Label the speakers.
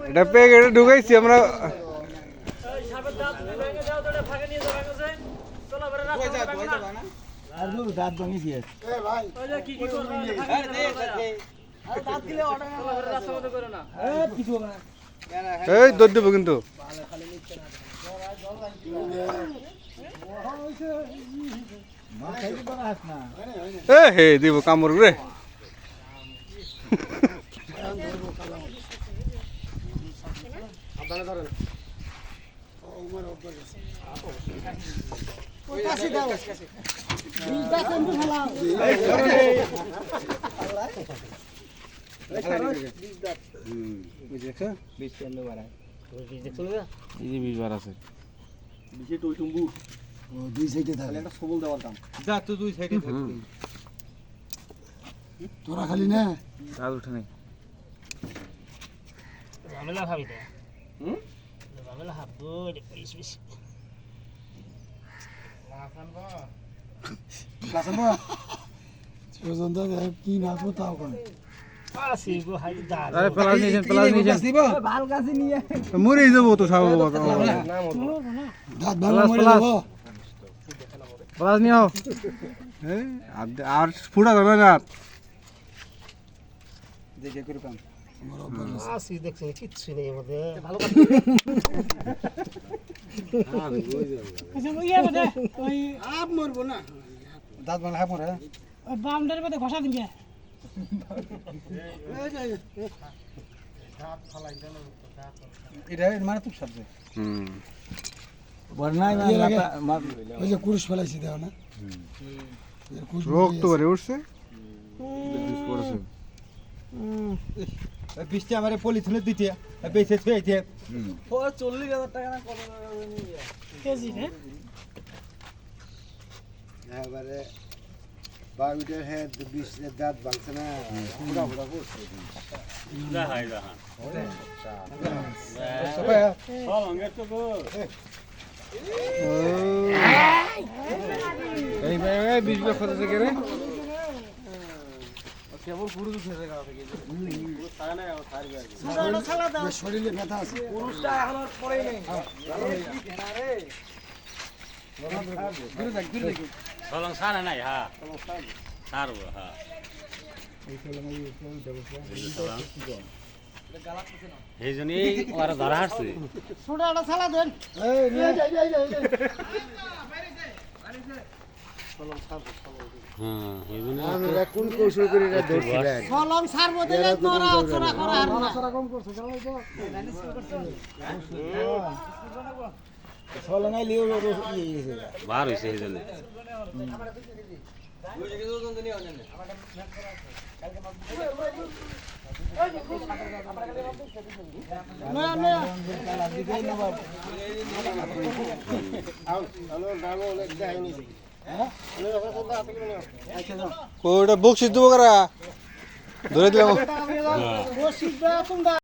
Speaker 1: এটা পেয়ে এটা ঢুকাইছি আমরা এই দৌড় দেবো কিন্তু হে দিব কামড় রে
Speaker 2: তোরা খালি না
Speaker 1: উঠে নাই
Speaker 3: ঝামেলা খাবি তো ঝামেলা খাবো বেশ বেশ
Speaker 2: কি না তাও করে
Speaker 1: মরে যাবো তো সাবো আর ফুটা যাবে না
Speaker 3: দেখছি কিচ্ছু নেই মধ্যে ভালো
Speaker 2: মরবো না
Speaker 1: দাঁত বানা মরে
Speaker 3: বাউন্ডারির মধ্যে ঘষা দিন
Speaker 1: এটা মানে খুব শব্দ
Speaker 2: ওই যে কুরুশ ফেলাইছি দেও না
Speaker 1: রোগ তো করে উঠছে
Speaker 4: বৃষ্টি আমার পলিথিনে দিতে বেঁচে থুয়েছে
Speaker 3: 40,000 টাকা না কত কেজি হ্যাঁ
Speaker 2: এবারে বাউডের হেড বিশের দাঁত ভাঙছে না পুরা পুরা করছে
Speaker 1: এই ভাই 20 বছর থেকে রে
Speaker 2: শরীরে ব্যথা আছে
Speaker 3: পুরুষটা এখন পরেই নেই
Speaker 5: Tolong sana naik ha. Saru ha. এই জন্যই ওরা ধরা হাঁটছে
Speaker 3: ছোট একটা সালা দেন
Speaker 5: হ্যাঁ এই জন্য
Speaker 2: আমরা কোন কৌশল করে এটা ধরছিলেন
Speaker 3: কলম সারবো দিলে তোরা ওরা করা আর না
Speaker 2: কম করছে জানো তো
Speaker 4: ছলনাই লিও ইয়ে
Speaker 5: বার হয়েছে এই জন্য
Speaker 1: ওটা বকশিস দেবো কারা ধরে দিলাম
Speaker 3: বসিবা তোমরা